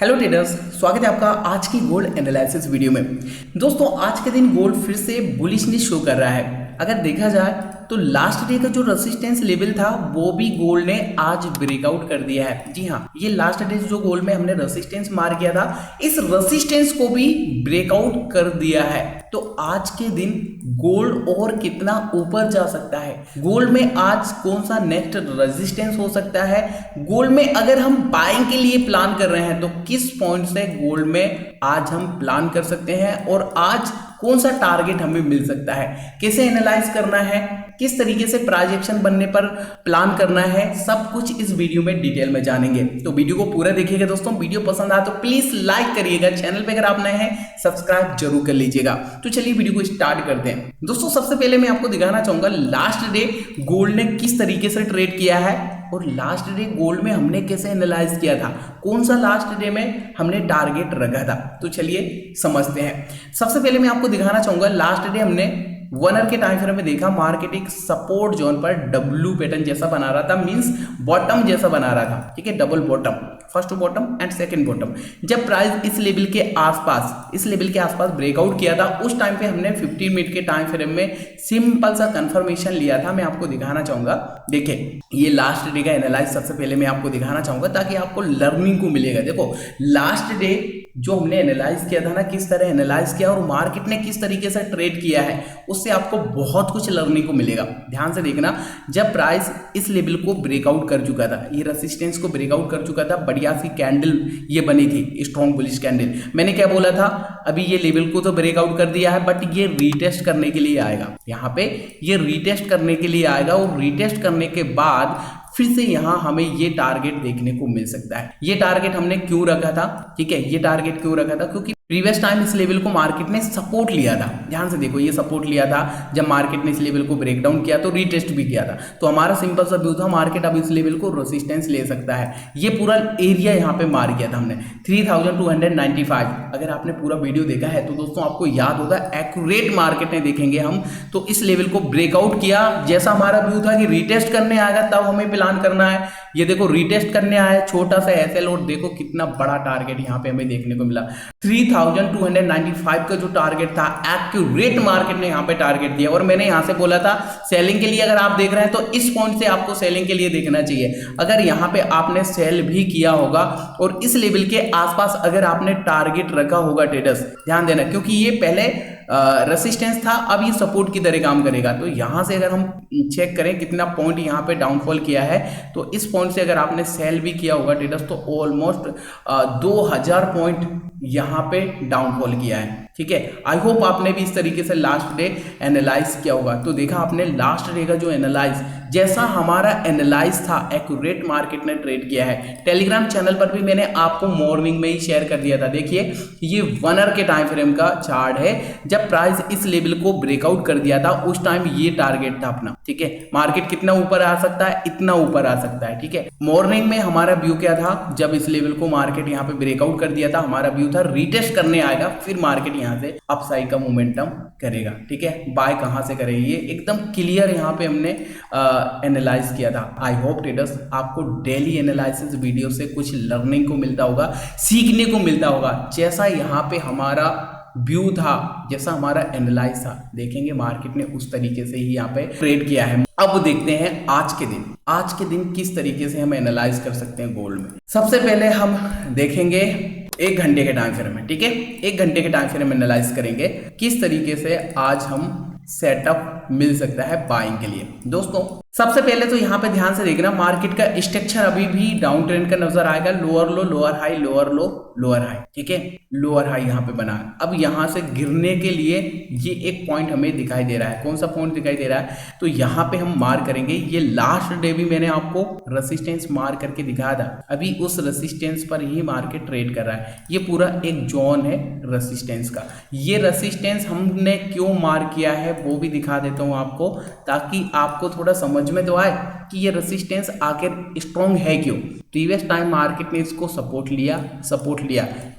Hello traders, स्वागत है आपका आज की गोल्ड एनालिसिस वीडियो में। दोस्तों आज के दिन गोल्ड फिर से बुलिशनेस शो कर रहा है। अगर देखा जाए तो लास्ट डे का जो रेसिस्टेंस लेवल था वो भी गोल्ड ने आज ब्रेकआउट कर दिया है। जी हाँ, ये लास्ट डे जो गोल्ड में हमने रेसिस्टेंस मार किया था, इस रेसिस्टेंस को भी ब्रेकआउट कर दिया है। तो आज के दिन गोल्ड और कितना ऊपर जा सकता है, गोल्ड में आज कौन सा नेक्स्ट रेजिस्टेंस हो सकता है, गोल्ड में अगर हम बाइंग के लिए प्लान कर रहे हैं तो किस पॉइंट से गोल्ड में आज हम प्लान कर सकते हैं और आज कौन सा टारगेट हमें मिल सकता है, कैसे एनालाइज करना है, किस तरीके से प्रोजेक्शन बनने पर प्लान करना है, सब कुछ इस वीडियो में डिटेल में जानेंगे। तो वीडियो को पूरा देखिएगा दोस्तों। वीडियो पसंद आए तो प्लीज लाइक करिएगा, चैनल पे अगर आप नए हैं सब्सक्राइब जरूर कर लीजिएगा। तो चलिए वीडियो को स्टार्ट करते हैं। दोस्तों सबसे पहले मैं आपको दिखाना चाहूंगा लास्ट डे गोल्ड ने किस तरीके से ट्रेड किया है और लास्ट डे गोल्ड में हमने कैसे एनालाइज किया था, कौन सा लास्ट डे में हमने टारगेट रखा था। तो चलिए समझते हैं। सबसे पहले मैं आपको दिखाना चाहूंगा लास्ट डे हमने 1 आवर के टाइम फ्रेम में देखा मार्केट एक सपोर्ट जोन पर डब्ल्यू पैटर्न जैसा बना रहा था, मींस बॉटम जैसा बना रहा था। ठीक है, double bottom, first bottom and second bottom. जब प्राइस इस लेवल के आसपास ब्रेकआउट किया था, उस टाइम पे हमने 15 मिनट के टाइम फ्रेम में सिंपल सा कंफर्मेशन लिया था। मैं आपको दिखाना चाहूंगा, देखिए ये लास्ट डे का एनालाइज सबसे पहले मैं आपको दिखाना चाहूंगा ताकि आपको लर्निंग को मिलेगा। देखो लास्ट डे जो हमने एनालाइज किया था ना, किस तरह एनालाइज किया और मार्केट ने किस तरीके से ट्रेड किया है, उससे आपको बहुत कुछ लर्निंग को मिलेगा। ध्यान से देखना, जब प्राइस इस लेवल को ब्रेकआउट कर चुका था, ये रेसिस्टेंस को ब्रेकआउट कर चुका था, बढ़िया सी कैंडल ये बनी थी, स्ट्रॉन्ग बुलिश कैंडल। मैंने क्या बोला था, अभी ये लेवल को तो ब्रेकआउट कर दिया है बट ये रीटेस्ट करने के लिए आएगा। यहाँ पे ये रीटेस्ट करने के लिए आएगा और रीटेस्ट करने के बाद फिर से यहां हमें ये टारगेट देखने को मिल सकता है। ये टारगेट हमने क्यों रखा था, ठीक है, ये टारगेट क्यों रखा था, क्योंकि प्रीवियस टाइम इस लेवल को मार्केट ने सपोर्ट लिया था। ध्यान से देखो, ये सपोर्ट लिया था, जब मार्केट ने इस लेवल को ब्रेक डाउन किया तो रीटेस्ट भी किया था। तो हमारा सिंपल सा व्यू था मार्केट अब इस लेवल को रेजिस्टेंस ले सकता है। ये पूरा एरिया यहाँ पे मार किया था हमने 3295। अगर आपने पूरा वीडियो देखा है तो दोस्तों आपको याद होगा, एक्यूरेट मार्केट ने देखेंगे हम तो इस लेवल को ब्रेकआउट किया। जैसा हमारा व्यू था कि रीटेस्ट करने आएगा तब हमें प्लान करना है, ये देखो रीटेस्ट करने आया, छोटा सा एसएल और देखो कितना बड़ा टारगेट यहाँ पे हमें देखने को मिला। 3295 का जो टारगेट था, एक्यूरेट मार्केट ने यहाँ पे टारगेट दिया और मैंने यहाँ से बोला था सेलिंग के लिए अगर आप देख रहे हैं तो इस पॉइंट से आपको सेलिंग के लिए देखना चाहिए। अगर यहाँ पे आपने सेल भी किया होगा और इस लेवल के आसपास अगर आपने टारगेट रखा होगा ट्रेडर्स, ध्यान देना, क्योंकि ये पहले रेसिस्टेंस था, अब ये सपोर्ट की तरह काम करेगा। तो यहां से अगर हम चेक करें कितना पॉइंट यहां पे डाउनफॉल किया है, तो इस पॉइंट से अगर आपने सेल भी किया होगा ट्रेडर्स तो ऑलमोस्ट 2000 पॉइंट यहां पे डाउनफॉल किया है। ठीक है, आई होप आपने भी इस तरीके से लास्ट डे एनालाइज किया होगा। तो देखा आपने लास्ट डे का जो एनालाइज, जैसा हमारा एनालाइज था एक्यूरेट मार्केट ने ट्रेड किया है। टेलीग्राम चैनल पर भी मैंने आपको मॉर्निंग में ही शेयर कर दिया था। देखिए ये 1 आवर के टाइम फ्रेम का चार्ट है, जब प्राइस इस लेवल को ब्रेकआउट कर दिया था उस टाइम ये टारगेट था अपना। ठीक है, मार्केट कितना ऊपर आ सकता है, इतना ऊपर आ सकता है। ठीक है, मॉर्निंग में हमारा व्यू क्या था, जब इस लेवल को मार्केट यहाँ पे ब्रेकआउट कर दिया था, हमारा व्यू था रीटेस्ट करने आएगा, फिर मार्केट यहाँ से अपसाइड का मोमेंटम करेगा। ठीक है, बाय कहां से करेगी ये एकदम क्लियर यहाँ पे हमने एनालाइज किया था। आई होप ट्रेडर्स आपको डेली एनालिसिस वीडियो से कुछ लर्निंग को मिलता होगा, सीखने को मिलता होगा। जैसा यहाँ पे हमारा व्यू था, जैसा हमारा एनालाइज था, देखेंगे मार्केट ने उस तरीके से ही यहाँ पे ट्रेड किया है। अब देखते हैं आज के दिन किस तरीके से हम एनालाइज कर सकते हैं गोल्ड में। सबसे पहले हम देखेंगे 1 घंटे के टाइम फ्रेम में। ठीक है, 1 घंटे के टाइम फ्रेम में एनालाइज करेंगे किस तरीके से आज हम सेटअप मिल सकता है बाइंग के लिए। दोस्तों सबसे पहले तो यहाँ पे ध्यान से देखना, मार्केट का स्ट्रक्चर अभी भी डाउन ट्रेंड का नजर आएगा, लोअर लो लोअर हाई, लोअर लो लोअर हाई। ठीक है, लोअर हाई यहाँ पे बना है। अब यहाँ से गिरने के लिए ये एक पॉइंट हमें दिखाई दे रहा है। कौन सा पॉइंट दिखाई दे रहा है, तो यहाँ पे हम मार करेंगे। ये लास्ट डे भी मैंने आपको रेसिस्टेंस मार करके दिखाया था, अभी उस रेसिस्टेंस पर ही मार्केट ट्रेड कर रहा है। ये पूरा एक जोन है रेसिस्टेंस का। ये रेसिस्टेंस हमने क्यों मार किया है वो भी दिखा देता हूँ आपको, ताकि आपको थोड़ा समझ में तो आए कि ये रेसिस्टेंस आखिर स्ट्रॉन्ग है क्यों। प्रीवियस टाइम मार्केट ने इसको सपोर्ट लिया,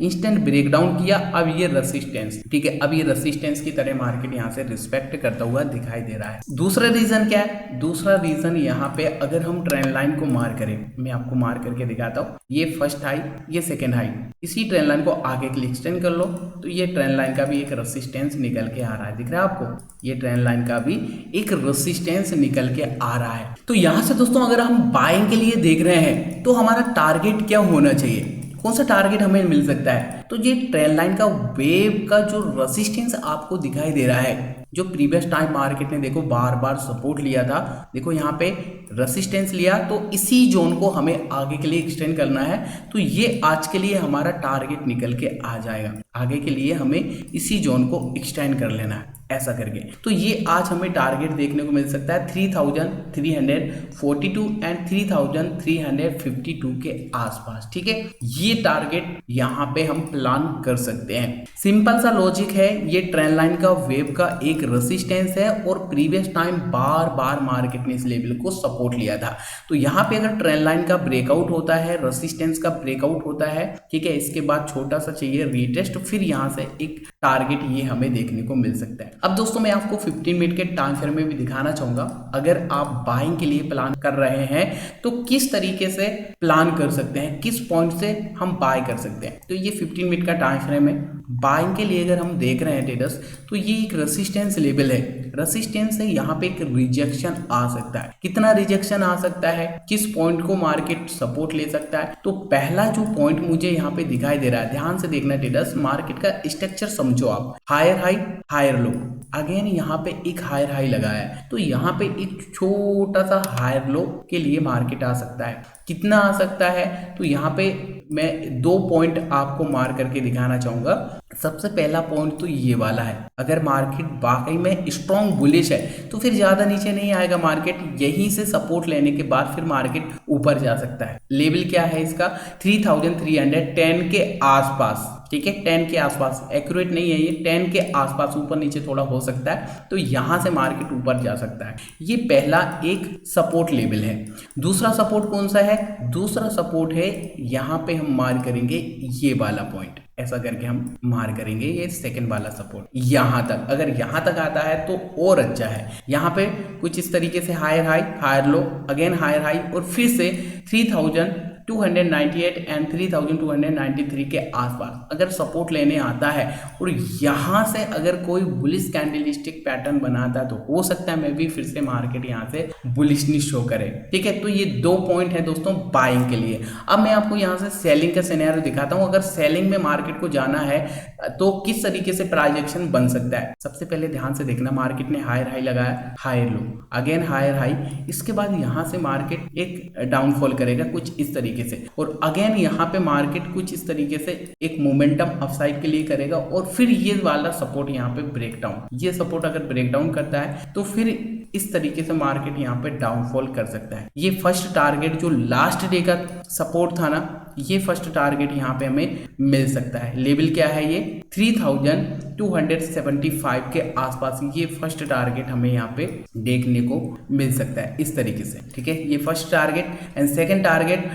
इंस्टेंट ब्रेकडाउन किया, अब ये रेसिस्टेंस, ठीक है, अब ये रेसिस्टेंस की तरह मार्केट यहाँ से रिस्पेक्ट करता हुआ दिखाई दे रहा है। दूसरा रीजन क्या है? दूसरा रीजन यहाँ पे अगर हम ट्रेंड लाइन को मार्क करें, मैं आपको मार्क करके दिखाता हूँ, ये फर्स्ट हाई, ये सेकेंड हाई, इसी ट्रेंड लाइन को आगे के लिए एक्सटेंड कर लो तो ये ट्रेंड लाइन का भी एक रेसिस्टेंस निकल के आ रहा है, दिख रहा है आपको? ये ट्रेंड लाइन का भी एक रेसिस्टेंस निकल के आ रहा है। तो यहाँ से दोस्तों अगर हम बाइंग के लिए देख रहे हैं तो हमारा टारगेट क्या होना चाहिए, कौन सा टारगेट हमें मिल सकता है? तो ये ट्रेंड लाइन का वेव का जो रेसिस्टेंस आपको दिखाई दे रहा है, जो प्रीवियस टाइम मार्केट ने देखो बार बार सपोर्ट लिया था, देखो यहाँ पे रेसिस्टेंस लिया, तो इसी जोन को हमें आगे के लिए एक्सटेंड करना है। तो ये आज के लिए हमारा टारगेट निकल के आ जाएगा, आगे के लिए हमें इसी जोन को एक्सटेंड कर लेना है ऐसा करके। तो ये आज हमें टारगेट देखने को मिल सकता है 3342 एंड 3352 के आसपास, ठीक है। ये टारगेट यहाँ पे हम प्लान कर सकते हैं। सिंपल सा लॉजिक है, ये ट्रेंड लाइन का वेव का एक रेसिस्टेंस है और प्रीवियस टाइम बार बार मार्केट ने इस लेवल को सपोर्ट लिया था। तो यहाँ पे अगर ट्रेंड लाइन का ब्रेकआउट होता है, रेसिस्टेंस का ब्रेकआउट होता है, ठीक है, इसके बाद छोटा सा चाहिए रीटेस्ट, फिर यहाँ से एक टारगेट ये हमें देखने को मिल सकता है। अब दोस्तों मैं आपको 15 मिनट के टाइम फ्रेम में भी दिखाना चाहूंगा, अगर आप बाइंग के लिए प्लान कर रहे हैं तो किस तरीके से प्लान कर सकते हैं, किस पॉइंट से हम बाय कर सकते हैं। तो ये 15 मिनट का टाइम फ्रेम है। बाइंग के लिए अगर हम देख रहे हैं ट्रेडर्स, तो ये एक रेसिस्टेंस लेवल है, रेसिस्टेंस से यहाँ पे एक रिजेक्शन आ सकता है। कितना रिजेक्शन आ सकता है, किस पॉइंट को मार्केट सपोर्ट ले सकता है? तो पहला जो पॉइंट मुझे यहाँ पे दिखाई दे रहा है, ध्यान से देखना ट्रेडर्स, मार्केट का स्ट्रक्चर समझो आप, higher high higher low, again यहाँ पे एक हायर हाई लगाया है, तो यहाँ पे एक छोटा सा हायर लो के लिए मार्केट आ सकता है। कितना आ सकता है? तो यहाँ पे मैं 2 पॉइंट आपको मार्क करके दिखाना चाहूंगा। सबसे पहला पॉइंट तो ये वाला है, अगर मार्केट वाकई में स्ट्रॉन्ग बुलिश है तो फिर ज्यादा नीचे नहीं आएगा मार्केट, यहीं से सपोर्ट लेने के बाद फिर मार्केट ऊपर जा सकता है। लेवल क्या है इसका? 3310 के आसपास, ठीक है, 10 के आसपास, एक्यूरेट नहीं है ये, 10 के आसपास, ऊपर नीचे थोड़ा हो सकता है, तो यहां से मार्केट ऊपर जा सकता है। ये पहला एक सपोर्ट लेवल है। दूसरा सपोर्ट कौन सा है? दूसरा सपोर्ट है, यहां पे हम मार्क करेंगे ये वाला पॉइंट, ऐसा करके हम मार्क करेंगे ये सेकंड वाला सपोर्ट, यहां तक। अगर यहां तक आता है तो और अच्छा है। यहां पे कुछ इस तरीके से higher high higher low, again higher high, और फिर से 3298 एंड 3293 के आसपास अगर सपोर्ट लेने आता है और यहां से अगर कोई बुलिश कैंडलस्टिक पैटर्न बनाता है तो हो सकता है मैं भी फिर से मार्केट यहां से बुलिशनेस शो करे, ठीक है। तो ये 2 पॉइंट है दोस्तों बाइंग के लिए। अब मैं आपको यहां से सेलिंग का सिनेरियो दिखाता हूं। अगर सेलिंग में मार्केट को जाना है तो किस तरीके से प्राइजेक्शन बन सकता है। सबसे पहले ध्यान से देखना, मार्केट ने हायर हाई लगाया, higher low, again higher high, इसके बाद यहां से मार्केट एक डाउनफॉल करेगा कुछ इस तरीके से, और अगेन यहाँ पे मार्केट कुछ इस तरीके से एक मोमेंटम अपसाइड के लिए करेगा, और फिर ये वाला सपोर्ट यहाँ पे ब्रेकडाउन, ये सपोर्ट अगर ब्रेकडाउन करता है तो फिर इस तरीके से मार्केट यहाँ पे डाउनफॉल कर सकता है। ये फर्स्ट टारगेट जो लास्ट डे का सपोर्ट था ना, ये फर्स्ट टारगेट यहाँ पे हमें मिल सकता है। लेवल क्या है? ये 3275 के आसपास ये फर्स्ट टारगेट हमें यहाँ पे देखने को मिल सकता है इस तरीके से, ठीक है। ये first target and second target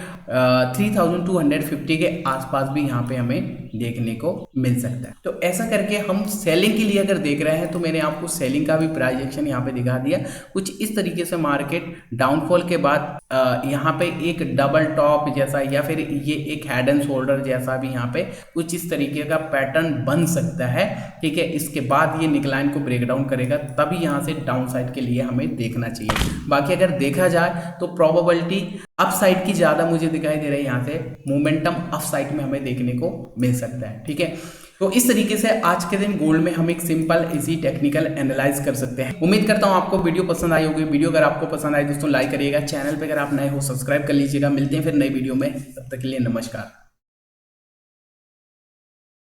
3250 के आसपास भी यहाँ पे हमें देखने को मिल सकता है। तो ऐसा करके हम सेलिंग के लिए अगर देख रहे हैं तो मैंने आपको सेलिंग का भी प्राइस एक्शन यहाँ पे दिखा दिया। कुछ इस तरीके से मार्केट डाउनफॉल के बाद यहाँ पे एक डबल टॉप जैसा या फिर ये एक हेड एंड शोल्डर जैसा भी यहाँ पे कुछ इस तरीके का पैटर्न बन सकता है, ठीक है। इसके बाद ये निकलाइन को ब्रेक डाउन करेगा, तभी यहाँ से डाउन साइड के लिए हमें देखना चाहिए। बाकी अगर देखा जाए तो प्रोबेबिलिटी अप साइड की ज्यादा मुझे दिखाई दे रही है, यहाँ से मोमेंटम अप साइड में हमें देखने को मिल सकता है, ठीक है। तो इस तरीके से आज के दिन गोल्ड में हम एक सिंपल इजी टेक्निकल एनालाइज कर सकते हैं। उम्मीद करता हूं आपको वीडियो पसंद आई होगी। वीडियो अगर आपको पसंद आए दोस्तों लाइक करिएगा, चैनल पे अगर आप नए हो सब्सक्राइब कर लीजिएगा। मिलते हैं फिर नई वीडियो में, तब तक के लिए नमस्कार।